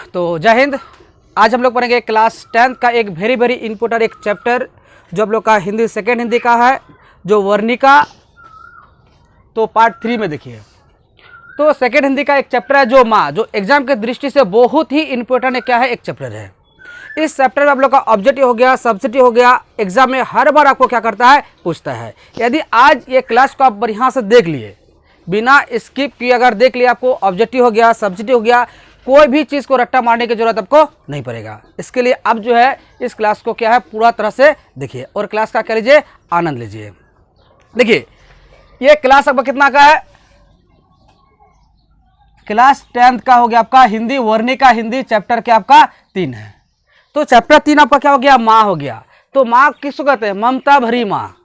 तो जय हिंद। आज हम लोग पढ़ेंगे क्लास 10th का एक वेरी इंपॉर्टेंट एक चैप्टर जो आप लोग का हिंदी सेकेंड हिंदी का है, जो वर्णिका। तो पार्ट 3 में देखिए, तो सेकेंड हिंदी का एक चैप्टर है जो माँ, जो एग्जाम के दृष्टि से बहुत ही इंपॉर्टेंट क्या है, एक चैप्टर है। इस चैप्टर में आप लोग का ऑब्जेक्टिव हो गया, सब्जेक्टिव हो गया, एग्जाम में हर बार आपको क्या करता है, पूछता है। यदि आज ये क्लास को आप बढ़िया से देख लिए, बिना स्किप किए अगर देख लिया, आपको ऑब्जेक्टिव हो गया, सब्जेक्टिव हो गया, कोई भी चीज़ को रट्टा मारने की जरूरत आपको नहीं पड़ेगा। इसके लिए अब जो है इस क्लास को क्या है, पूरा तरह से देखिए और क्लास का क्या लीजिए, आनंद लीजिए। देखिए ये क्लास आपका कितना का है, क्लास 10th का हो गया आपका हिंदी वर्णिका हिंदी चैप्टर क्या आपका 3 है। तो चैप्टर 3 आपका क्या हो गया, माँ हो गया। तो माँ किसको कहते हैं, ममता भरी माँ।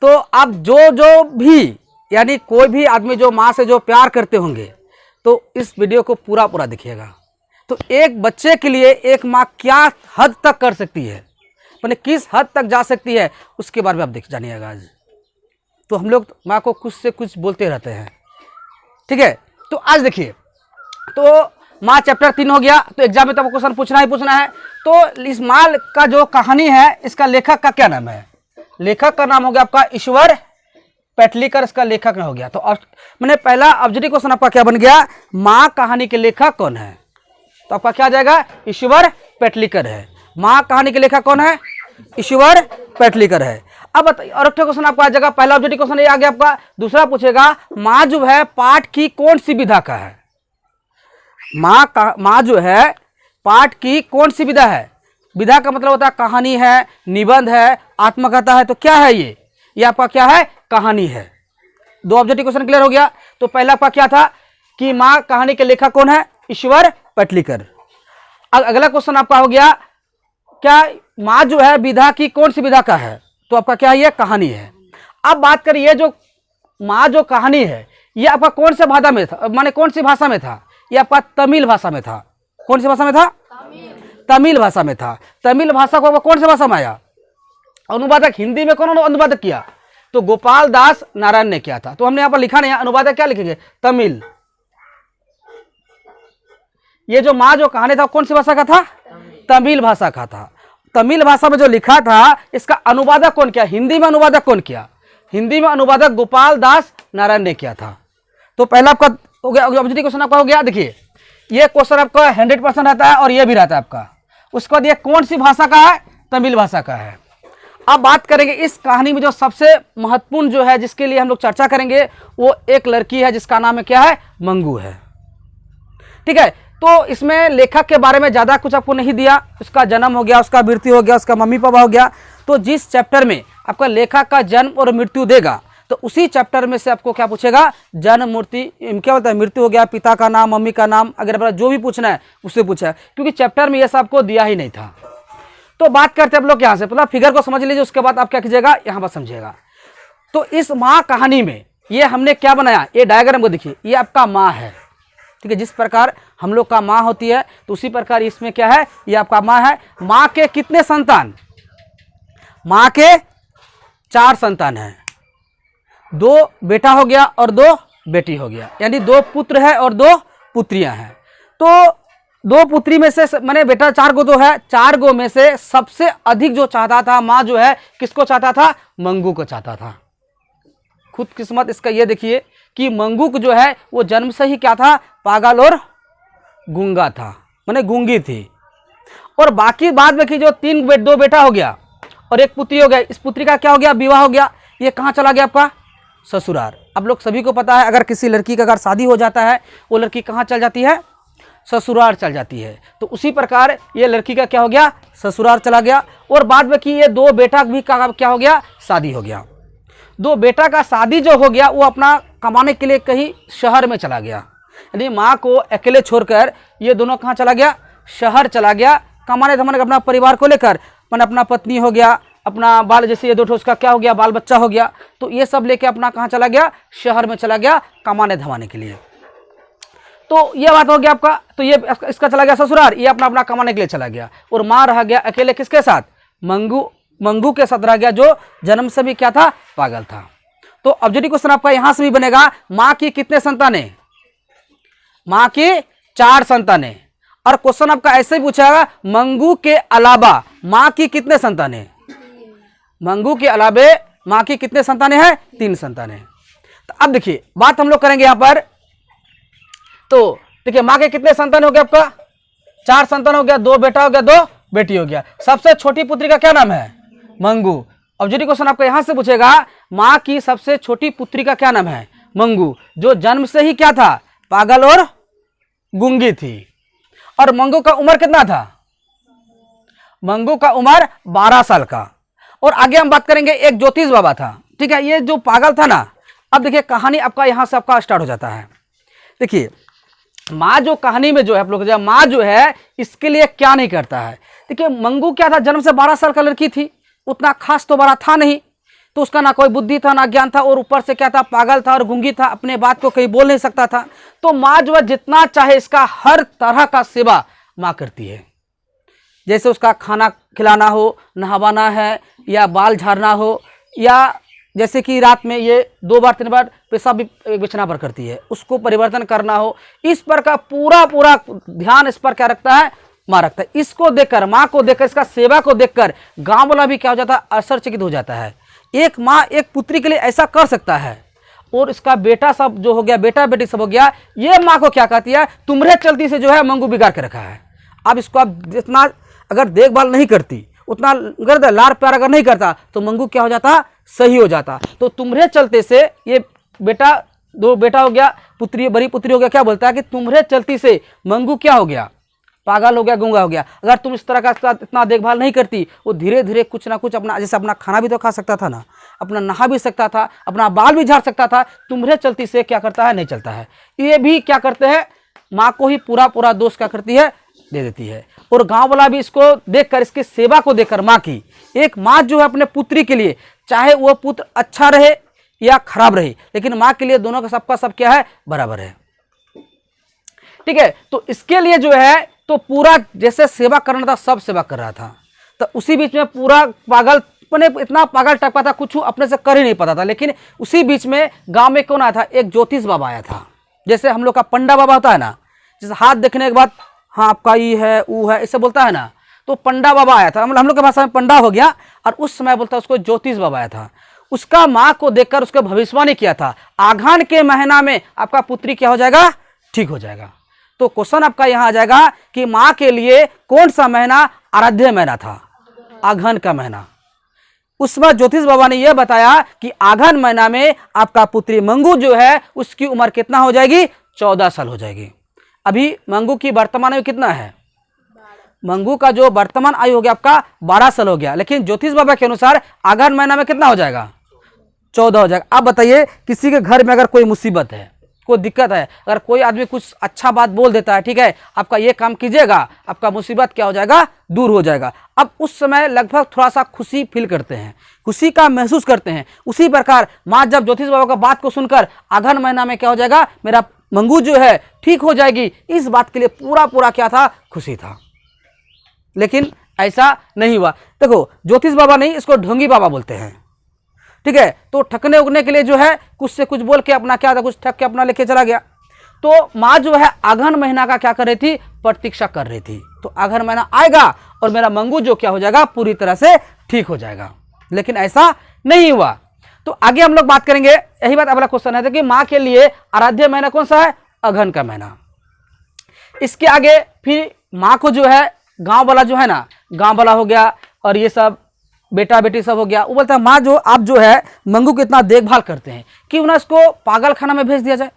तो अब जो भी यानी कोई भी आदमी जो माँ से जो प्यार करते होंगे, तो इस वीडियो को पूरा देखिएगा। तो एक बच्चे के लिए एक माँ क्या हद तक कर सकती है, मतलब किस हद तक जा सकती है, उसके बारे में आप देख जानिएगा आज। तो हम लोग माँ को कुछ से कुछ बोलते रहते हैं, ठीक है। तो आज देखिए, तो माँ चैप्टर 3 हो गया। तो एग्जाम में तो आपको क्वेश्चन पूछना ही पूछना है। तो इस माँ का जो कहानी है, इसका लेखक का क्या नाम है, लेखक का नाम हो गया आपका ईश्वर पेटलीकर, इसका लेखक हो गया। तो मैंने पहला ऑब्जेक्टिव क्वेश्चन आपका क्या बन गया, माँ कहानी के लेखक कौन है। तो आपका क्या आ जाएगा, ईश्वर पेटलीकर है। माँ कहानी के लेखक कौन है, ईश्वर पेटलीकर है। अब और एक क्वेश्चन आपका आ जाएगा, पहला ऑब्जेक्टिव क्वेश्चन ये आ गया आपका। दूसरा पूछेगा, माँ जो है पाठ की कौन सी विधा का है। माँ जो है पाठ की कौन सी विधा है। विधा का मतलब होता है कहानी है, निबंध है, आत्मकथा है। तो क्या है ये आपका क्या है, कहानी है। दो ऑब्जेक्टिव क्वेश्चन क्लियर हो गया। तो पहला आपका क्या था कि माँ कहानी के लेखक कौन है, ईश्वर पेटलीकर। अगला क्वेश्चन आपका हो गया, क्या माँ जो है विधा की कौन सी विधा का है। तो आपका क्या है, ये कहानी है। अब बात करिए, जो माँ जो कहानी है, ये आपका कौन से भाषा में था, माने कौन सी भाषा में था, ये आपका तमिल भाषा में था। कौन सी भाषा में था, तमिल भाषा में था। तमिल भाषा को कौन सी भाषा में आया, अनुवादक हिंदी में कौन अनुवादक किया, तो गोपाल दास नारायण ने किया था। तो हमने यहाँ पर लिखा नहीं है, अनुवादक क्या लिखेंगे, तमिल। ये जो माँ जो कहानी था कौन सी भाषा का था, तमिल भाषा का था। तमिल भाषा में जो लिखा था, इसका अनुवादक कौन किया, हिंदी में अनुवादक कौन किया, हिंदी में अनुवादक गोपाल दास नारायण ने किया था। तो पहला आपका हो गया, ऑब्जेक्टिव क्वेश्चन आपका हो गया। देखिए ये क्वेश्चन आपका 100% रहता है और ये भी रहता है आपका। उसके बाद ये कौन सी भाषा का है, तमिल भाषा का है। अब बात करेंगे इस कहानी में जो सबसे महत्वपूर्ण जो है, जिसके लिए हम लोग चर्चा करेंगे, वो एक लड़की है जिसका नाम है क्या है, मंगू है, ठीक है। तो इसमें लेखक के बारे में ज़्यादा कुछ आपको नहीं दिया, उसका जन्म हो गया, उसका मृत्यु हो गया, उसका मम्मी पापा हो गया। तो जिस चैप्टर में आपका लेखक का जन्म और मृत्यु देगा, तो उसी चैप्टर में से आपको क्या पूछेगा, जन्म मूर्ति क्या बोलता है, मृत्यु हो गया, पिता का नाम, मम्मी का नाम, अगर जो भी पूछना है उससे पूछा है, क्योंकि चैप्टर में ये सब आपको दिया ही नहीं था। तो बात करते हैं आप लोग यहाँ से, मतलब फिगर को समझ लीजिए, उसके बाद आप क्या कीजिएगा, यहाँ पर समझिएगा। तो इस माँ कहानी में ये हमने क्या बनाया, ये डायग्राम को देखिए, ये आपका माँ है, ठीक है। जिस प्रकार हम लोग का माँ होती है, तो उसी प्रकार इसमें क्या है, ये आपका माँ है। माँ के कितने संतान, माँ के 4 संतान है। 2 बेटा हो गया और 2 बेटी हो गया, यानी 2 पुत्र है और 2 पुत्रियां हैं। तो 2 पुत्री में से मैंने बेटा 4 गो तो है, 4 गो में से सबसे अधिक जो चाहता था माँ जो है, किसको चाहता था, मंगू को चाहता था। खुद किस्मत इसका ये देखिए कि मंगू को जो है वो जन्म से ही क्या था, पागल और गूंगा था, मैंने गूंगी थी। और बाकी बाद में की जो 2 बेटा हो गया और 1 पुत्री हो गया, इस पुत्री का क्या हो गया, विवाह हो गया। ये कहाँ चला गया आपका, ससुराल। अब लोग सभी को पता है, अगर किसी लड़की का अगर शादी हो जाता है, वो लड़की कहाँ चल जाती है, ससुराल चल जाती है। तो उसी प्रकार ये लड़की का क्या हो गया, ससुराल चला गया। और बाद में कि ये 2 बेटा भी का क्या हो गया, शादी हो गया। 2 बेटा का शादी जो हो गया, वो अपना कमाने के लिए कहीं शहर में चला गया, यानी माँ को अकेले छोड़कर ये दोनों कहाँ चला गया, शहर चला गया, कमाने धमाने अपना परिवार को लेकर, मैंने अपना पत्नी हो गया, अपना बाल, जैसे ये 2 उसका क्या हो गया, बाल बच्चा हो गया। तो ये सब लेके अपना कहाँ चला गया, शहर में चला गया कमाने धमाने के लिए। तो ये बात हो गया आपका। तो ये इसका चला गया ससुराल, ये अपना अपना कमाने के लिए चला गया। और माँ रह गया अकेले किसके साथ, मंगू के साथ रह गया, जो जन्म से भी क्या था, पागल था। तो ऑब्जेक्टिव क्वेश्चन आपका यहां से भी बनेगा, माँ की कितने संतानें, माँ की 4 संतानें। और क्वेश्चन आपका ऐसे ही पूछेगा, मंगू के अलावा माँ की कितने संतानें? मंगू के अलावे माँ की कितने संतानें हैं? 3 संतानें। तो अब देखिए बात हम लोग करेंगे यहां पर। तो देखिए माँ के कितने संतान हो गए आपका? 4 संतान हो गया, 2 बेटा हो गया, 2 बेटी हो गया। सबसे छोटी पुत्री का क्या नाम है? मंगू। ऑब्जेक्टिव क्वेश्चन आपको यहां से पूछेगा, माँ की सबसे छोटी पुत्री का क्या नाम है? मंगू, जो जन्म से ही क्या था? पागल और गूंगी थी। और मंगू का उम्र कितना था? मंगू का उम्र 12 साल का। और आगे हम बात करेंगे, एक ज्योतिष बाबा था, ठीक है, ये जो पागल था ना। अब देखिए कहानी आपका यहां से आपका स्टार्ट हो जाता है। देखिए माँ जो कहानी में जो है आप लोग, माँ जो है इसके लिए क्या नहीं करता है। देखिए मंगू क्या था, जन्म से 12 साल का लड़की थी, उतना खास तो बड़ा था नहीं, तो उसका ना कोई बुद्धि था ना ज्ञान था, और ऊपर से क्या था, पागल था और गूंगी था, अपने बात को कहीं बोल नहीं सकता था। तो माँ जो है जितना चाहे इसका हर तरह का सेवा माँ करती है। जैसे उसका खाना खिलाना हो, नहवाना है, या बाल झाड़ना हो, या जैसे कि रात में ये 2 बार 3 बार पेशाब भी बिछना पर करती है, उसको परिवर्तन करना हो, इस पर का पूरा ध्यान इस पर क्या रखता है? माँ रखता है। इसको देखकर, माँ को देखकर, इसका सेवा को देखकर गांव वाला भी क्या हो जाता है? आश्चर्यचकित हो जाता है। एक माँ एक पुत्री के लिए ऐसा कर सकता है, और इसका बेटा सब जो हो गया, बेटा बेटी सब हो गया, ये माँ को क्या कहती है? तुम्हारे चलती से जो है मंगू बिगाड़ के रखा है। अब इसको आप जितना अगर देखभाल नहीं करती, उतना अगर लार प्यार अगर नहीं करता, तो मंगू क्या हो जाता? सही हो जाता। तो तुम्हारे चलते से ये बेटा, 2 बेटा हो गया, पुत्री, बड़ी पुत्री हो गया, क्या बोलता है कि तुम्हारे चलती से मंगू क्या हो गया? पागल हो गया, गूंगा हो गया। अगर तुम इस तरह का इतना देखभाल नहीं करती, वो धीरे धीरे कुछ ना कुछ अपना, जैसे अपना खाना भी तो खा सकता था ना, अपना नहा भी सकता था, अपना बाल भी झाड़ सकता था, तुम्हारे चलती से क्या करता है? नहीं चलता है। ये भी क्या करते हैं? माँ को ही पूरा दोष क्या करती है? दे देती है। और गांव वाला भी इसको देखकर, इसकी सेवा को देखकर, माँ की, एक माँ जो है अपने पुत्री के लिए, चाहे वो पुत्र अच्छा रहे या खराब रहे, लेकिन माँ के लिए दोनों का सबका सब क्या है? बराबर है, ठीक है। तो इसके लिए जो है तो पूरा जैसे सेवा करना था, सब सेवा कर रहा था। तो उसी बीच में पूरा पागल, इतना पागल टपका था, कुछ अपने से कर ही नहीं पाता था। लेकिन उसी बीच में गांव में कौन आया था? एक ज्योतिष बाबा आया था। जैसे हम लोग का पंडा बाबा होता है ना, जैसे हाथ देखने के बाद हाँ आपका ये है वो है ऐसे बोलता है ना, तो पंडा बाबा आया था। हम लोग के भाषा में पंडा हो गया, और उस समय बोलता उसको ज्योतिष बाबा आया था। उसका माँ को देखकर उसको भविष्यवाणी किया था, आघन के महीना में आपका पुत्री क्या हो जाएगा? ठीक हो जाएगा। तो क्वेश्चन आपका यहाँ आ जाएगा कि माँ के लिए कौन सा महीना आराध्य महीना था? आघन का महीना। उसमें ज्योतिष बाबा ने यह बताया कि आघन महीना में आपका पुत्री मंगू जो है उसकी उम्र कितना हो जाएगी? 14 साल हो जाएगी। अभी मंगू की वर्तमान आयु कितना है? मंगू का जो वर्तमान आयु हो गया आपका 12 साल हो गया, लेकिन ज्योतिष बाबा के अनुसार आघन महीना में कितना हो जाएगा? 14 हो जाएगा। आप बताइए, किसी के घर में अगर कोई मुसीबत है, कोई दिक्कत है, अगर कोई आदमी कुछ अच्छा बात बोल देता है, ठीक है, आपका ये काम कीजिएगा, आपका मुसीबत क्या हो जाएगा? दूर हो जाएगा। अब उस समय लगभग थोड़ा सा खुशी फील करते हैं, खुशी का महसूस करते हैं। उसी प्रकार माँ जब ज्योतिष बाबा का बात को सुनकर आघन महीना में क्या हो जाएगा? मेरा मंगू जो है ठीक हो जाएगी, इस बात के लिए पूरा क्या था? खुशी था। लेकिन ऐसा नहीं हुआ। देखो ज्योतिष बाबा नहीं, इसको ढोंगी बाबा बोलते हैं, ठीक है। तो ठकने उगने के लिए जो है कुछ से कुछ बोल के अपना क्या था, कुछ ठग के अपना लेके चला गया। तो माँ जो है आघन महीना का क्या कर रही थी? प्रतीक्षा कर रही थी। तो आघन महीना आएगा और मेरा मंगू जो क्या हो जाएगा? पूरी तरह से ठीक हो जाएगा। लेकिन ऐसा नहीं हुआ। तो आगे हम लोग बात करेंगे, यही बात अगला क्वेश्चन है कि माँ के लिए आराध्य महीना कौन सा है? अघन का महीना। इसके आगे फिर माँ को जो है गांव वाला जो है ना, गांव वाला हो गया और ये सब बेटा बेटी सब हो गया, वो बोलता है माँ जो आप जो है मंगू की इतना देखभाल करते हैं, क्यों ना इसको पागल खाना में भेज दिया जाए।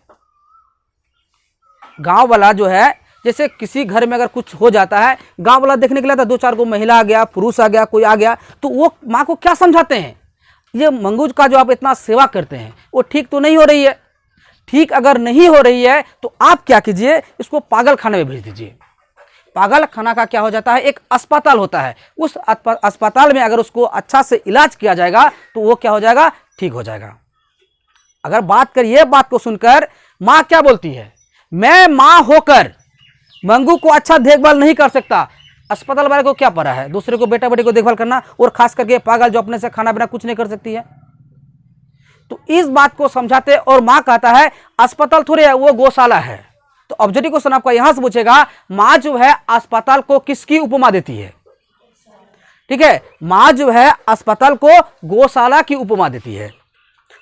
गांव वाला जो है, जैसे किसी घर में अगर कुछ हो जाता है, गांव वाला देखने के लिए आता, 2-4 को महिला आ गया, पुरुष आ गया, कोई आ गया, तो वो माँ को क्या समझाते हैं? ये मंगू का जो आप इतना सेवा करते हैं वो ठीक तो नहीं हो रही है। ठीक अगर नहीं हो रही है तो आप क्या कीजिए, इसको पागल खाने में भेज दीजिए। पागल खाना का क्या हो जाता है? एक अस्पताल होता है। उस अस्पताल में अगर उसको अच्छा से इलाज किया जाएगा तो वो क्या हो जाएगा? ठीक हो जाएगा। अगर बात करिए, बात को सुनकर माँ क्या बोलती है? मैं माँ होकर मंगू को अच्छा देखभाल नहीं कर सकता। अस्पताल वाले को क्या पड़ा है दूसरे को बेटा बेटी को देखभाल करना, और खास करके पागल जो अपने से खाना पीना कुछ नहीं कर सकती है। तो इस बात को समझाते और माँ कहता है अस्पताल थोड़ी है, वो गौशाला है। तो ऑब्जेक्टिव क्वेश्चन आपका यहां से पूछेगा, माँ जो है अस्पताल को किसकी उपमा देती है? ठीक है, माँ जो है अस्पताल को गौशाला की उपमा देती है।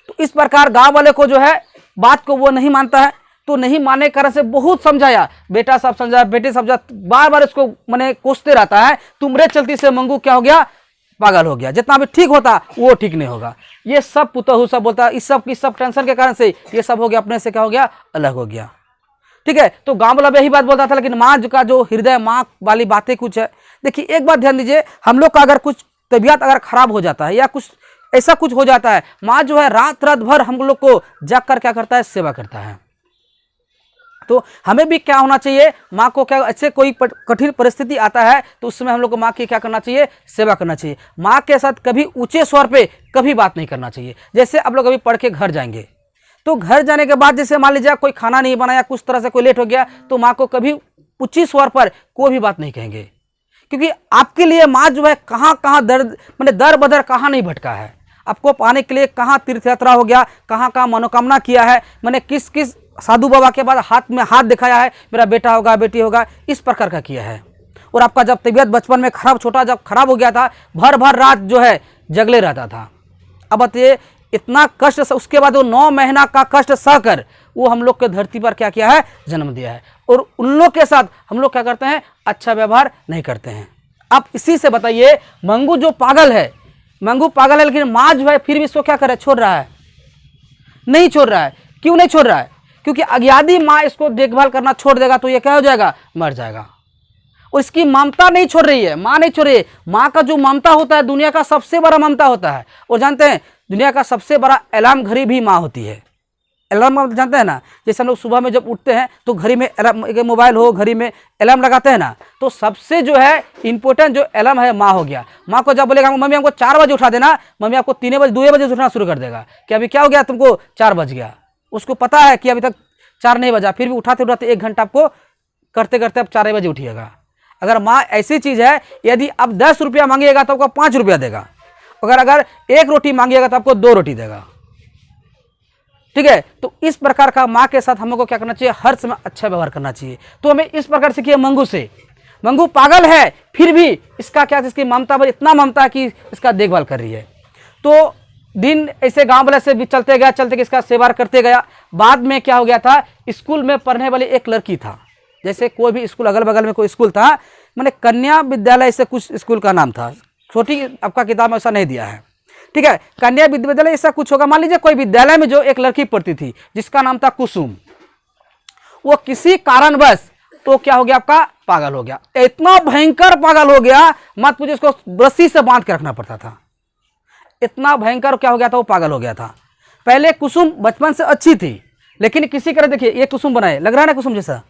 तो इस प्रकार गांव वाले को जो है बात को वो नहीं मानता है, तो नहीं मानने के कारण से बहुत समझाया, बेटा सब समझा, बेटे समझा, बार बार इसको मैंने कोसते रहता है, तुमरे चलती से मंगू क्या हो गया, पागल हो गया, जितना भी ठीक होता वो ठीक नहीं होगा। ये सब पुतहू सब बोलता है, इस सब टेंशन के कारण से ये सब हो गया, अपने से क्या हो गया, अलग हो गया। ठीक है, तो गांव वाला यही बात बोलता था, लेकिन माँ का जो हृदय, माँ वाली बातें कुछ है। देखिए एक बात ध्यान दीजिए, हम लोग का अगर कुछ तबीयत अगर खराब हो जाता है या कुछ ऐसा कुछ हो जाता है, माँ जो है रात रात भर हम लोग को जाग कर क्या करता है, सेवा करता है। तो हमें भी क्या होना चाहिए, माँ को क्या, ऐसे कोई कठिन परिस्थिति आता है तो उस समय हम लोग को माँ की क्या करना चाहिए, सेवा करना चाहिए। माँ के साथ कभी ऊंचे स्वर पे कभी बात नहीं करना चाहिए। जैसे आप लोग अभी पढ़ के घर जाएंगे, तो घर जाने के बाद जैसे मान लीजिए कोई खाना नहीं बनाया, कुछ तरह से कोई लेट हो गया, तो माँ को कभी ऊंची स्वर पर कोई भी बात नहीं कहेंगे, क्योंकि आपके लिए माँ जो है कहाँ कहाँ दर बदर कहाँ नहीं भटका है, आपको पाने के लिए कहाँ तीर्थ यात्रा हो गया, कहाँ कहाँ मनोकामना किया है, मैंने किस किस साधु बाबा के बाद हाथ में हाथ दिखाया है, मेरा बेटा होगा, बेटी होगा, इस प्रकार का किया है। और आपका जब तबीयत बचपन में छोटा जब खराब हो गया था, भर भर रात जो है जगले रहता था। अब बताइए इतना कष्ट, उसके बाद वो 9 महीना का कष्ट सहकर वो हम लोग के धरती पर क्या किया है, जन्म दिया है। और उन लोग के साथ हम लोग क्या करते हैं, अच्छा व्यवहार नहीं करते हैं। आप इसी से बताइए, मंगू जो पागल है, मंगू पागल है, लेकिन माँ जो है फिर भी इसको क्या करे, छोड़ रहा है, नहीं छोड़ रहा है। क्यों नहीं छोड़ रहा है? क्योंकि यदि माँ इसको देखभाल करना छोड़ देगा तो ये क्या हो जाएगा, मर जाएगा। और इसकी ममता नहीं छोड़ रही है, माँ नहीं छोड़ रही है। माँ का जो ममता होता है दुनिया का सबसे बड़ा ममता होता है। और जानते हैं दुनिया का सबसे बड़ा अलार्म घड़ी भी माँ होती है। अलार्म जानते हैं ना, जैसे हम लोग सुबह में जब उठते हैं तो घड़ी में मोबाइल हो, घड़ी में अलार्म लगाते हैं ना, तो सबसे जो है इंपॉर्टेंट जो अलार्म है माँ हो गया। माँ को जब बोलेगा मम्मी हमको 4 बजे उठा देना, मम्मी आपको 3 बजे 2 बजे उठना शुरू कर देगा कि अभी क्या हो गया तुमको, 4 बज गया। उसको पता है कि अभी तक 4 नहीं बजा, फिर भी उठाते उठाते 1 घंटा आपको करते करते अब 4 बजे उठिएगा। अगर माँ ऐसी चीज़ है, यदि अब 10 रुपया मांगिएगा तो आपको 5 रुपया देगा, अगर 1 रोटी मांगिएगा तो आपको 2 रोटी देगा। ठीक है, तो इस प्रकार का माँ के साथ हम लोग को क्या करना चाहिए, हर समय अच्छा व्यवहार करना चाहिए। तो हमें इस प्रकार सीखिए मंगू से। मंगू पागल है फिर भी इसका क्या, इसकी ममता पर इतना ममता है कि इसका देखभाल कर रही है। तो दिन ऐसे गांव वाले से भी चलते गया, चलते इसका सेवा करते गया। बाद में क्या हो गया था, स्कूल में पढ़ने वाली एक लड़की था, जैसे कोई भी स्कूल अगल बगल में कोई स्कूल था, मैंने कन्या विद्यालय से कुछ स्कूल का नाम था, छोटी आपका किताब में ऐसा नहीं दिया है। ठीक है, कन्या विद्यालय ऐसा कुछ होगा। मान लीजिए कोई विद्यालय में जो एक लड़की पढ़ती थी जिसका नाम था कुसुम, वो किसी कारणवश तो क्या हो गया, आपका पागल हो गया। इतना भयंकर पागल हो गया, मत पूछिए, उसको रस्सी से बांध के रखना पड़ता था। इतना भयंकर क्या हो गया था, वो पागल हो गया था। पहले कुसुम बचपन से अच्छी थी, लेकिन किसी तरह देखिए ये कुसुम बनाए, लग रहा है ना कुसुम जैसा,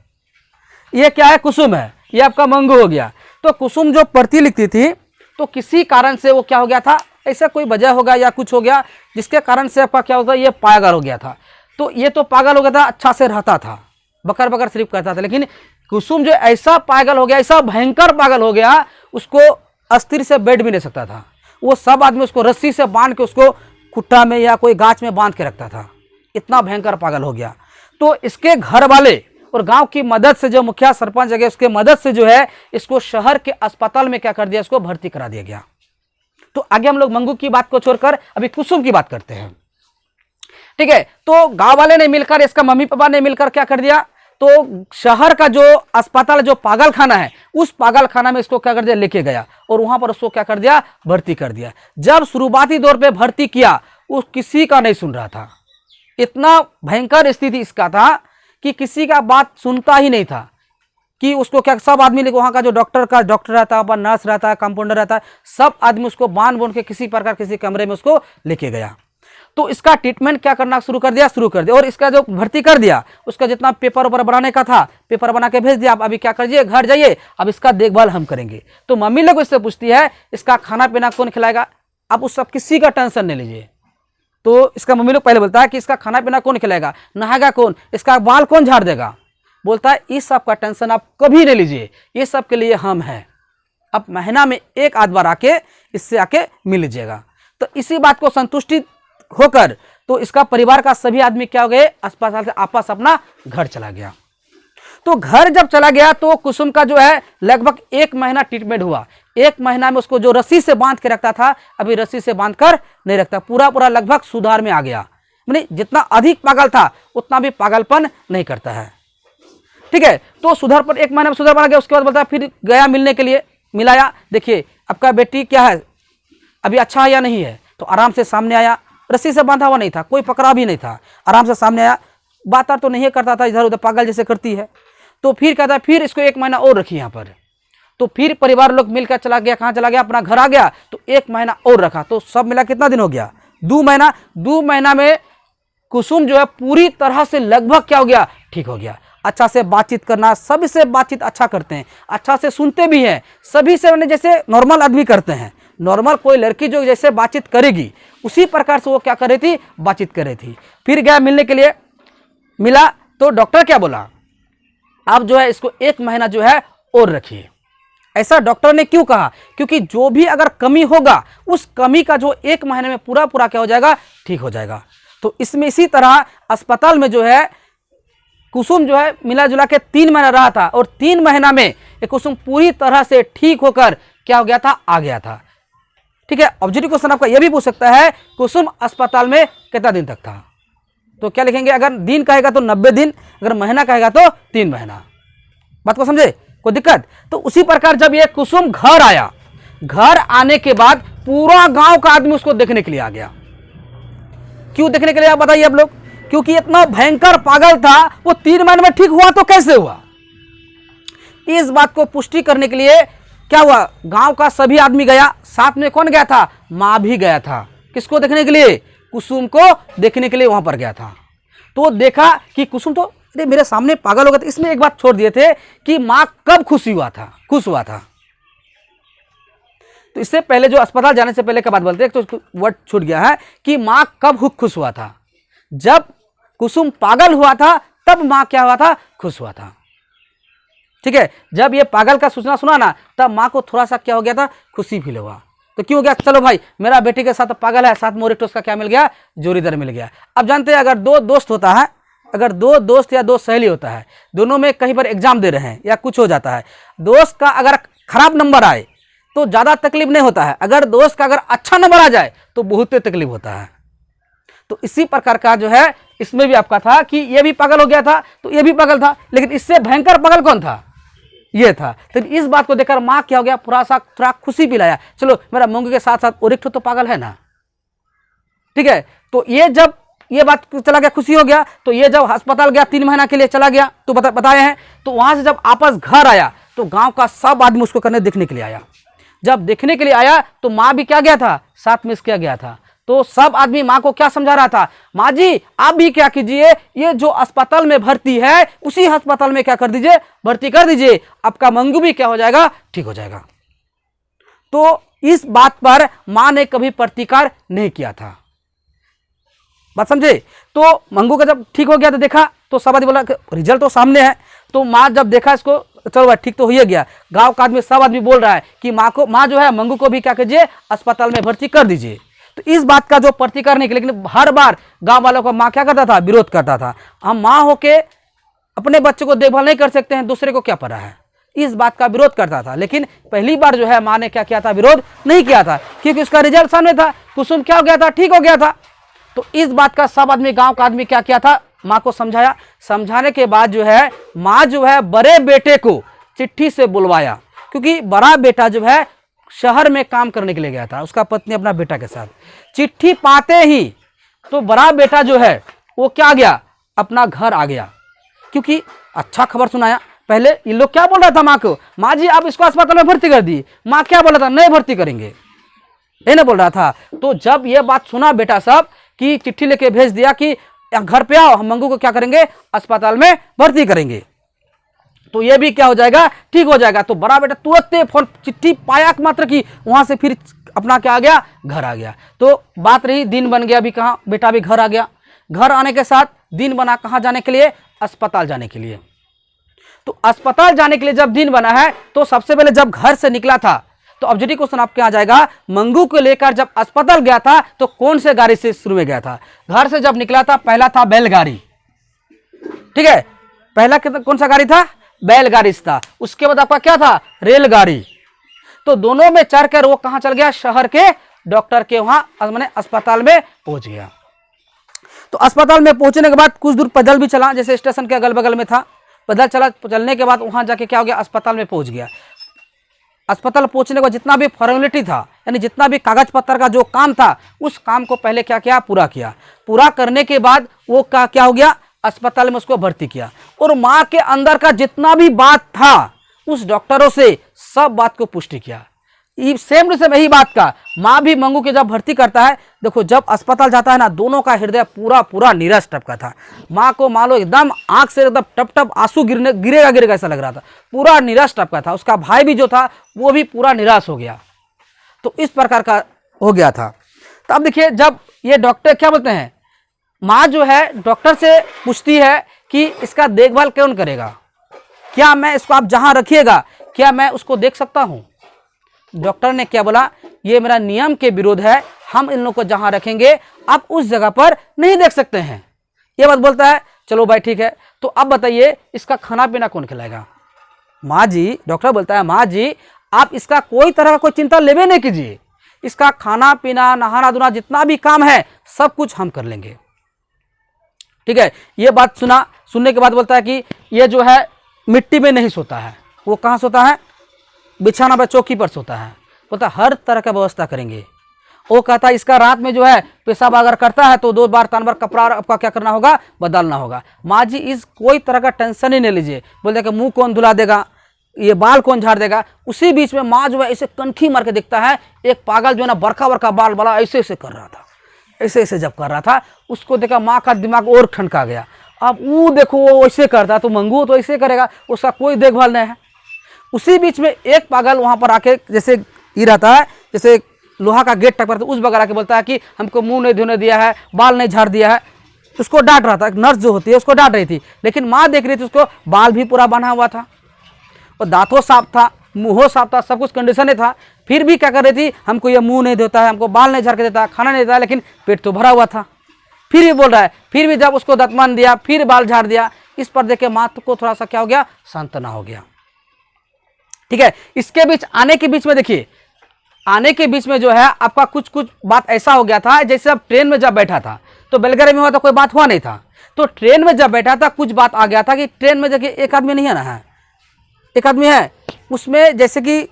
ये क्या है, कुसुम है, ये आपका मंगू हो गया। तो कुसुम जो पढ़ती लिखती थी, तो किसी कारण से वो क्या हो गया था, ऐसा कोई वजह होगा या कुछ हो गया जिसके कारण से आपका क्या होता है, ये पागल हो गया था। तो ये तो पागल हो गया था, अच्छा से रहता था, बकर बकर सिर्फ करता था, लेकिन कुसुम जो ऐसा पागल हो गया, ऐसा भयंकर पागल हो गया, उसको अस्थिर से बैठ भी नहीं सकता था। वो सब आदमी उसको रस्सी से बांध के उसको खुट्टा में या कोई गाछ में बांध के रखता था, इतना भयंकर पागल हो गया। तो इसके घर वाले और गांव की मदद से, जो मुखिया सरपंच जगह उसके मदद से जो है इसको शहर के अस्पताल में क्या कर दिया, इसको भर्ती करा दिया गया। तो आगे हम लोग मंगू की बात को छोड़कर अभी कुसुम की बात करते हैं। ठीक है, तो गांव वाले ने मिलकर, इसका मम्मी पापा ने मिलकर क्या कर दिया, तो शहर का जो अस्पताल, जो पागल खाना है, उस पागल खाना में इसको क्या कर दिया, लेके गया और वहां पर उसको क्या कर दिया, भर्ती कर दिया। जब शुरुआती दौर पे भर्ती किया, वो किसी का नहीं सुन रहा था। इतना भयंकर स्थिति इसका था कि किसी का बात सुनता ही नहीं था, कि उसको क्या, सब आदमी लेके वहाँ का जो डॉक्टर रहता है, नर्स रहता है, कंपाउंडर रहता है, सब आदमी उसको बांध के किसी प्रकार किसी कमरे में उसको लेके गया। तो इसका ट्रीटमेंट क्या करना शुरू कर दिया और इसका जो भर्ती कर दिया, उसका जितना पेपर ऊपर बनाने का था, पेपर बना के भेज दिया। अब अभी क्या करिए, घर जाइए, अब इसका देखभाल हम करेंगे। तो मम्मी लोग इससे पूछती है इसका खाना पीना कौन खिलाएगा। अब उस सब किसी का टेंशन नहीं लीजिए। तो इसका मम्मी लोग पहले बोलता है कि इसका खाना पीना कौन खिलाएगा, नहाएगा कौन, इसका बाल कौन झाड़ देगा। बोलता है इस सब का टेंशन आप कभी नहीं लीजिए, ये सब के लिए हम हैं। अब महीना में 1 आध बार आके इससे आके मिल लीजिएगा। तो इसी बात को संतुष्टि होकर तो इसका परिवार का सभी आदमी क्या हो गए, अस्पताल से आपस अपना घर चला गया। तो घर जब चला गया तो कुसुम का जो है लगभग 1 महीना ट्रीटमेंट हुआ। 1 महीना में उसको जो रस्सी से बांध के रखता था अभी रस्सी से बांध कर नहीं रखता, पूरा पूरा लगभग सुधार में आ गया। यानी जितना अधिक पागल था उतना भी पागलपन नहीं करता है। ठीक है, तो सुधार पर 1 महीने में सुधार बना गया। उसके बाद बोलता है फिर गया मिलने के लिए, मिलाया, देखिए आपका बेटी क्या है अभी अच्छा है या नहीं है। तो आराम से सामने आया, रस्सी से बांधा हुआ नहीं था, कोई पकड़ा भी नहीं था, आराम से सामने आया, बात तो नहीं करता था इधर उधर पागल जैसे करती है। तो फिर कहता है फिर इसको 1 महीना और रखी यहाँ पर। तो फिर परिवार लोग मिलकर चला गया, कहाँ चला गया, अपना घर आ गया। तो 1 महीना और रखा, तो सब मिला कितना दिन हो गया, 2 महीना। 2 महीना में कुसुम जो है पूरी तरह से लगभग क्या हो गया, ठीक हो गया। अच्छा से बातचीत करना, सभी से बातचीत अच्छा करते हैं, अच्छा से सुनते भी हैं, सभी से जैसे नॉर्मल आदमी करते हैं। नॉर्मल कोई लड़की जो जैसे बातचीत करेगी उसी प्रकार से वो क्या कर रही थी, बातचीत कर रही थी। फिर गया मिलने के लिए, मिला तो डॉक्टर क्या बोला, आप जो है इसको 1 महीना जो है और रखिए। ऐसा डॉक्टर ने क्यों कहा, क्योंकि जो भी अगर कमी होगा उस कमी का जो 1 महीने में पूरा पूरा क्या हो जाएगा, ठीक हो जाएगा। तो इसमें इसी तरह अस्पताल में जो है कुसुम जो है मिला जुला के 3 महीना रहा था और 3 महीना में ये कुसुम पूरी तरह से ठीक होकर क्या हो गया था, आ गया था। ठीक है, ऑब्जेक्टिव क्वेश्चन आपका यह भी पूछ सकता है कुसुम अस्पताल में कितना दिन तक था। तो क्या लिखेंगे, अगर दिन कहेगा तो 90 दिन, अगर महीना कहेगा तो 3 महीना। बात को समझे, कोई दिक्कत। तो उसी प्रकार जब ये कुसुम घर आया, घर आने के बाद पूरा गांव का आदमी उसको देखने के लिए आ गया। क्यों देखने के लिए आप बताइए आप लोग, क्योंकि इतना भयंकर पागल था, वो 3 महीने में ठीक हुआ तो कैसे हुआ। इस बात को पुष्टि करने के लिए क्या हुआ, गांव का सभी आदमी गया, साथ में कौन गया था, मां भी गया था। किसको देखने के लिए, कुसुम को देखने के लिए वहां पर गया था। तो देखा कि कुसुम तो मेरे सामने पागल हो गया था। इसमें एक बात छोड़ दिए थे कि मां कब खुश हुआ था। तो इससे पहले जो अस्पताल जाने से पहले का बात बोलते हैं, तो वर्ड छूट गया है कि मां कब खुश हुआ था। जब कुसुम पागल हुआ था तब मां क्या हुआ था, खुश हुआ था। ठीक है, जब ये पागल का सूचना सुना ना तब मां को थोड़ा सा क्या हो गया था, खुशी फील हुआ। तो क्यों हो गया, चलो भाई मेरा बेटी के साथ पागल है, साथ मोरिटोस का क्या मिल गया, जोड़ीदार मिल गया। अब जानते हैं अगर 2 दोस्त होता है, अगर 2 दोस्त या 2 सहेली होता है, दोनों में कहीं पर एग्जाम दे रहे हैं या कुछ हो जाता है, दोस्त का अगर खराब नंबर आए तो ज्यादा तकलीफ नहीं होता है, अगर दोस्त का अगर अच्छा नंबर आ जाए तो बहुत तकलीफ होता है। तो इसी प्रकार का जो है इसमें भी आपका था कि ये भी पागल हो गया था तो ये भी पागल था, लेकिन इससे भयंकर पागल कौन था, ये था। तो इस बात को देखकर मां क्या हो गया, थोड़ा खुशी पिलाया, चलो मेरा मंगू के साथ साथ ओरिक्टो तो पागल है ना। ठीक है, तो ये जब ये बात चला गया, खुशी हो गया। तो ये जब अस्पताल गया 3 महीना के लिए चला गया, तो बताए हैं। तो वहां से जब आपस घर आया तो गांव का सब आदमी उसको करने देखने के लिए आया। जब देखने के लिए आया तो मां भी क्या गया था, साथ में किया गया था। तो सब आदमी मां को क्या समझा रहा था, मां जी आप भी क्या कीजिए, ये जो अस्पताल में भर्ती है उसी अस्पताल में क्या कर दीजिए, भर्ती कर दीजिए, आपका मंगू भी क्या हो जाएगा, ठीक हो जाएगा। तो इस बात पर मां ने कभी प्रतिकार नहीं किया था। बात समझे। तो मंगू का जब ठीक हो गया तो देखा तो सब आदमी बोला रिजल्ट तो सामने है। तो मां जब देखा इसको, चलो भाई ठीक तो हो ही गया, गांव का आदमी सब आदमी बोल रहा है कि मां जो है मंगू को भी क्या कीजिए, अस्पताल में भर्ती कर दीजिए। तो इस बात का जो प्रतिकार नहीं किया, लेकिन हर बार गांव वालों को मां क्या करता था, विरोध करता था। हम मां होके अपने बच्चे को देखभाल नहीं कर सकते हैं, दूसरे को क्या पता है, इस बात का विरोध करता था। लेकिन पहली बार जो है मां ने क्या किया था, विरोध नहीं किया था, क्योंकि उसका रिजल्ट सामने था, कुसुम क्या हो गया था, ठीक हो गया था। तो इस बात का सब आदमी, गांव का आदमी क्या किया था, मां को समझाया। समझाने के बाद जो है मां जो है बड़े बेटे को चिट्ठी से बुलवाया, क्योंकि बड़ा बेटा जो है शहर में काम करने के लिए गया था, उसका पत्नी अपना बेटा के साथ। चिट्ठी पाते ही तो बड़ा बेटा जो है वो क्या आ गया, अपना घर आ गया, क्योंकि अच्छा खबर सुनाया। पहले ये लोग क्या बोल रहा था माँ को, माँ जी आप इसको अस्पताल में भर्ती कर दी। माँ क्या बोला था, नहीं भर्ती करेंगे, ये नहीं बोल रहा था। तो जब ये बात सुना बेटा सब कि चिट्ठी लेके भेज दिया कि घर पे आओ, हम मंगू को क्या करेंगे, अस्पताल में भर्ती करेंगे, तो ये भी क्या हो जाएगा, ठीक हो जाएगा। तो बड़ा बेटा तुरंत फोन चिट्ठी पाया मात्र की वहां से फिर अपना क्या आ गया, घर आ गया। तो बात रही दिन बन गया, अभी कहाँ बेटा भी घर आ गया। घर आने के साथ दिन बना कहाँ जाने के लिए, अस्पताल जाने के लिए। तो अस्पताल जाने के लिए जब दिन बना है तो सबसे पहले जब घर से निकला था तो ऑब्जेक्टिव क्वेश्चन आपके आ जाएगा, मंगू को लेकर जब अस्पताल गया था तो कौन से गाड़ी से शुरू में गया था। घर से जब निकला था पहला था बैलगाड़ी, ठीक है, पहला कौन सा गाड़ी था? बैलगाड़ी था। उसके बाद आपका क्या था? रेलगाड़ी। तो दोनों में चढ़कर वो कहां चल गया? शहर के डॉक्टर के वहां मैंने अस्पताल में पहुंच गया। तो अस्पताल में पहुंचने के बाद कुछ दूर पैदल भी चला, जैसे स्टेशन के अगल बगल में था, पैदल चला। चलने के बाद वहां जाके क्या हो गया? अस्पताल में पहुंच गया। अस्पताल पहुंचने के बाद जितना भी फॉर्मेलिटी था, यानी जितना भी कागज पत्र का जो काम था, उस काम को पहले क्या किया? पूरा किया। पूरा करने के बाद वो क्या हो गया? अस्पताल में उसको भर्ती किया। और माँ के अंदर का जितना भी बात था उस डॉक्टरों से सब बात को पुष्टि किया। सेम टू सेम यही बात का माँ भी मंगू के जब भर्ती करता है, देखो जब अस्पताल जाता है ना, दोनों का हृदय पूरा पूरा निराश टपका था। माँ को मान लो एकदम आंख से एकदम टप टप आंसू गिरेगा ऐसा लग रहा था, पूरा निराश टपका था। उसका भाई भी जो था वो भी पूरा निराश हो गया। तो इस प्रकार का हो गया था। तो अब देखिए, जब ये डॉक्टर क्या बोलते हैं, माँ जो है डॉक्टर से पूछती है कि इसका देखभाल कौन करेगा, क्या मैं इसको आप जहां रखिएगा क्या मैं उसको देख सकता हूं? डॉक्टर ने क्या बोला? ये मेरा नियम के विरोध है, हम इन लोगों को जहां रखेंगे आप उस जगह पर नहीं देख सकते हैं। ये बात बोलता है। चलो भाई ठीक है, तो अब बताइए इसका खाना पीना कौन खिलाएगा? माँ जी, डॉक्टर बोलता है, माँ जी आप इसका कोई तरह का कोई चिंता लेवे नहीं कीजिए, इसका खाना पीना नहाना धोना जितना भी काम है सब कुछ हम कर लेंगे। ठीक है। ये बात सुनने के बाद बोलता है कि ये जो है मिट्टी में नहीं सोता है, वो कहाँ सोता है? बिछाना पर, चौकी पर सोता है। बोलता हर तरह का व्यवस्था करेंगे। वो कहता है इसका रात में जो है पेशाब अगर करता है तो 2 बार 3 बार कपड़ा आपका क्या करना होगा? बदलना होगा। माँ जी इस कोई तरह का टेंशन ही नहीं लीजिए। बोलते कि मुंह कौन धुला देगा, ये बाल कौन झाड़ देगा? उसी बीच में माँ जो है ऐसे कनखी मार के देखता है, एक पागल जो है ना बरका बरका बाल वाला ऐसे ऐसे कर रहा था। ऐसे ऐसे जब कर रहा था उसको देखा, माँ का दिमाग और ठनका गया। अब वो देखो वो ऐसे करता तो मंगू तो ऐसे करेगा, उसका कोई देखभाल नहीं है। उसी बीच में एक पागल वहां पर आके जैसे ये रहता है, जैसे लोहा का गेट टक पर, उस बगल आके बोलता है कि हमको मुंह नहीं धोने दिया है, बाल नहीं झाड़ दिया है। उसको डांट रहा था, नर्स जो होती है उसको डांट रही थी, लेकिन माँ देख रही थी उसको बाल भी पूरा बना हुआ था और दांतों साफ था, मुंहों साफ था, सब कुछ कंडीशन था। फिर भी क्या कर रही थी? हमको ये मुंह नहीं धोता है, हमको बाल नहीं झाड़ के देता, खाना नहीं देता है, लेकिन पेट तो भरा हुआ था। फिर भी बोल रहा है। फिर भी जब उसको दतमन दिया, फिर बाल झाड़ दिया। इस पर देख के माँ को थोड़ा सा क्या हो गया? सांत्वना हो गया। ठीक है। इसके बीच आने के बीच में देखिए, आने के बीच में जो है आपका कुछ कुछ बात ऐसा हो गया था, जैसे अब ट्रेन में जब बैठा था तो बेलगाड़ी में हुआ तो कोई बात हुआ नहीं था, तो ट्रेन में जब बैठा था कुछ बात आ गया था कि ट्रेन में देखिए एक आदमी नहीं है ना, है एक आदमी है उसमें, जैसे कि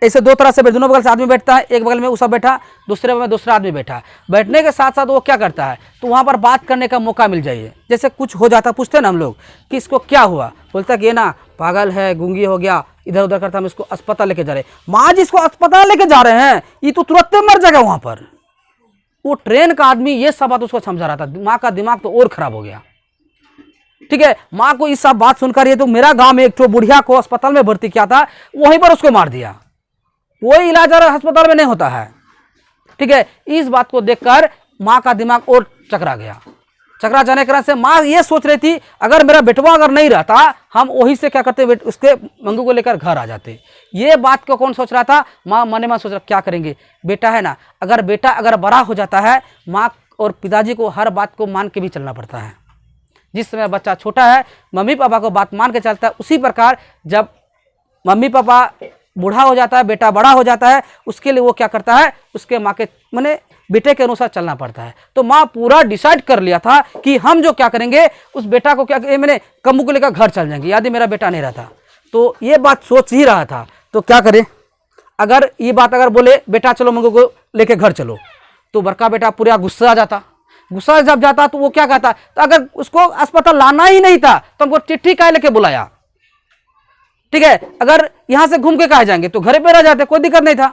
ऐसे 2 तरह से दोनों बगल से आदमी बैठता है, एक बगल में उसका बैठा, दूसरे बगल में दूसरा आदमी बैठा। बैठने के साथ साथ वो क्या करता है, तो वहाँ पर बात करने का मौका मिल जाइए। जैसे कुछ हो जाता, पूछते हैं ना हम लोग कि इसको क्या हुआ, बोलता कि ये ना पागल है, गूंगी हो गया, इधर उधर करता, हम इसको अस्पताल लेके जा रहे हैं। माँ जी इसको अस्पताल लेके जा रहे हैं, ये तो तुरंत मर जाएगा वहाँ पर। वो ट्रेन का आदमी ये सब बात उसको समझा रहा था, माँ का दिमाग तो और खराब हो गया। ठीक है। माँ को इस सब बात सुनकर, ये तो मेरा गाँव में एक तो बुढ़िया को अस्पताल में भर्ती किया था, वहीं पर उसको मार दिया, कोई इलाज और अस्पताल में नहीं होता है। ठीक है। इस बात को देखकर माँ का दिमाग और चकरा गया। चकरा जाने के कारण से माँ ये सोच रही थी, अगर मेरा बेटवा अगर नहीं रहता, हम वहीं से क्या करते, उसके मंगू को लेकर घर आ जाते। ये बात को कौन सोच रहा था? माँ मन में सोच रहा, क्या करेंगे, बेटा है ना, अगर बेटा अगर बड़ा हो जाता है, माँ और पिताजी को हर बात को मान के भी चलना पड़ता है। जिस समय बच्चा छोटा है मम्मी पापा को बात मान के चलता है, उसी प्रकार जब मम्मी पापा बूढ़ा हो जाता है, बेटा बड़ा हो जाता है, उसके लिए वो क्या करता है, उसके माँ के माने बेटे के अनुसार चलना पड़ता है। तो माँ पूरा डिसाइड कर लिया था कि हम जो क्या करेंगे, उस बेटा को क्या मैंने कम्बू को लेकर घर चल जाएंगे, यदि मेरा बेटा नहीं रहता। तो ये बात सोच ही रहा था, तो क्या करें, अगर ये बात अगर बोले बेटा चलो मंगू को लेके घर चलो, तो बड़का बेटा पूरा गुस्सा आ जाता। गुस्सा जब जाता तो वो क्या कहता, तो अगर उसको अस्पताल लाना ही नहीं था तो हमको चिट्ठी काहे लेके बुलाया। ठीक है। अगर यहां से घूम के कहा जाएंगे तो घर पे रह जाते, कोई दिक्कत नहीं था।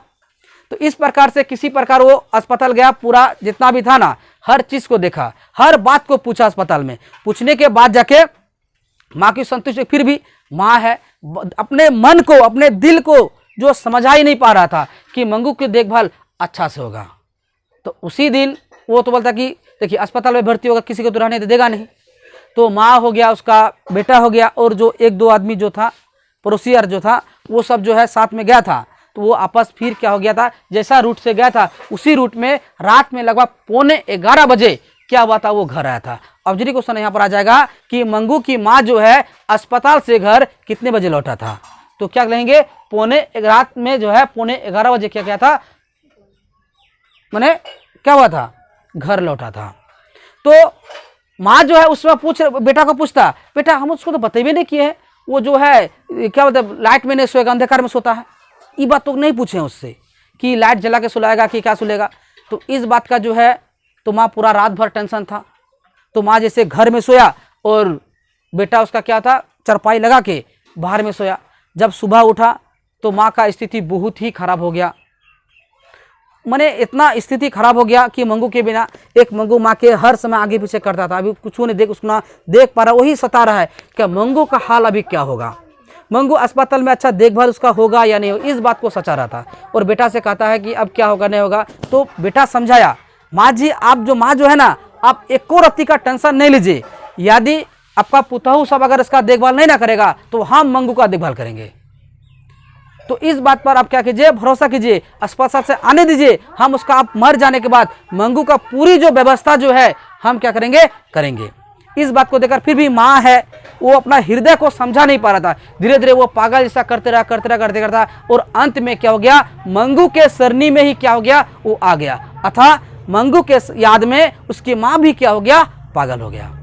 तो इस प्रकार से किसी प्रकार वो अस्पताल गया, पूरा जितना भी था ना हर चीज को देखा, हर बात को पूछा अस्पताल में। पूछने के बाद जाके माँ की संतुष्टि, फिर भी माँ है, अपने मन को अपने दिल को जो समझा ही नहीं पा रहा था कि मंगू की देखभाल अच्छा से होगा। तो उसी दिन वो तो बोलता कि देखिए अस्पताल में भर्ती होगा, किसी को तो रहने देगा नहीं। तो माँ हो गया, उसका बेटा हो गया, और जो 1-2 आदमी जो था पड़ोसियार जो था वो सब जो है साथ में गया था। तो वो आपस फिर क्या हो गया था, जैसा रूट से गया था उसी रूट में रात में लगभग 11:15 बजे क्या हुआ था, वो घर आया था। ऑब्जेक्टिव क्वेश्चन यहाँ पर आ जाएगा कि मंगू की माँ जो है अस्पताल से घर कितने बजे लौटा था। तो क्या लेंगे, रात में जो है 11:15 बजे क्या क्या था, मैंने क्या हुआ था, घर लौटा था। तो माँ जो है उसमें बेटा को पूछता, बेटा हम उसको तो बतेबे नहीं किए हैं, वो जो है क्या मतलब लाइट में नहीं सोएगा, अंधकार में सोता है। ये बात तो नहीं पूछे उससे कि लाइट जला के सुलाएगा कि क्या सुलेगा। तो इस बात का जो है तो माँ पूरा रात भर टेंशन था। तो माँ जैसे घर में सोया और बेटा उसका क्या था, चरपाई लगा के बाहर में सोया। जब सुबह उठा तो माँ का स्थिति बहुत ही खराब हो गया। मैंने इतना स्थिति खराब हो गया कि मंगू के बिना, एक मंगू माँ के हर समय आगे पीछे करता था, अभी कुछ नहीं उसको देख पा रहा, वही सता रहा है कि मंगू का हाल अभी क्या होगा, मंगू अस्पताल में अच्छा देखभाल उसका होगा या नहीं होगा, इस बात को सचा रहा था। और बेटा से कहता है कि अब क्या होगा नहीं होगा। तो बेटा समझाया, माँ जी आप माँ जो है ना, आप एक और रत्ती का टेंशन नहीं लीजिए, यदि आपका पुतहू सब अगर इसका देखभाल नहीं ना करेगा तो हम मंगू का देखभाल करेंगे। तो इस बात पर आप क्या कीजिए, भरोसा कीजिए, अस्पताल से आने दीजिए, हम उसका आप मर जाने के बाद मंगू का पूरी जो व्यवस्था जो है हम क्या करेंगे। इस बात को देखकर फिर भी माँ है वो अपना हृदय को समझा नहीं पा रहा था। धीरे धीरे वो पागल जैसा करते रहा और अंत में क्या हो गया, मंगू के सरनी में ही क्या हो गया, वो आ गया, अतः मंगू के याद में उसकी माँ भी क्या हो गया, पागल हो गया।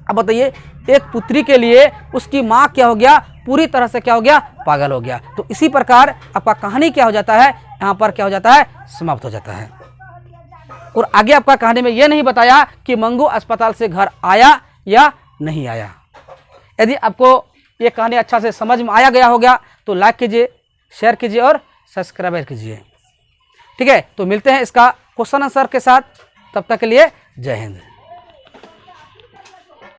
अब बताइए, एक पुत्री के लिए उसकी माँ क्या हो गया, पूरी तरह से क्या हो गया, पागल हो गया। तो इसी प्रकार आपका कहानी क्या हो जाता है, यहाँ पर क्या हो जाता है, समाप्त हो जाता है। और आगे आपका कहानी में यह नहीं बताया कि मंगू अस्पताल से घर आया या नहीं आया। यदि आपको ये कहानी अच्छा से समझ में आया गया होगा तो लाइक कीजिए, शेयर कीजिए और सब्सक्राइब कीजिए। ठीक है, तो मिलते हैं इसका क्वेश्चन आंसर के साथ, तब तक के लिए जय हिंद।